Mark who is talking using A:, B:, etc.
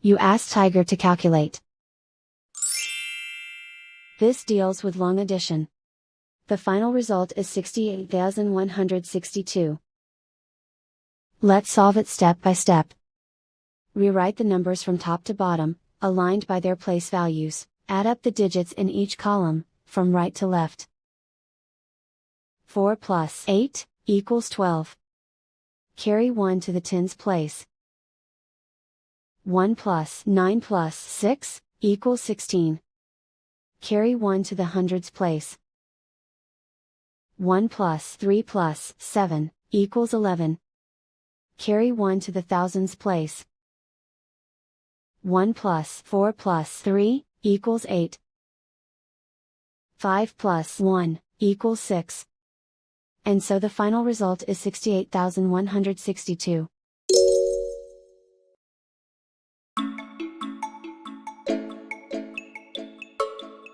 A: You ask Tiger to calculate. This deals with long addition. The final result is 68,162. Let's solve it step by step. Rewrite the numbers from top to bottom, aligned by their place values. Add up the digits in each column, from right to left. 4 plus 8 equals 12. Carry 1 to the tens place. 1 plus 9 plus 6 equals 16. Carry 1 to the hundreds place. 1 plus 3 plus 7 equals 11. Carry 1 to the thousands place. 1 plus 4 plus 3 equals 8. 5 plus 1 equals 6. And so the final result is 68,162.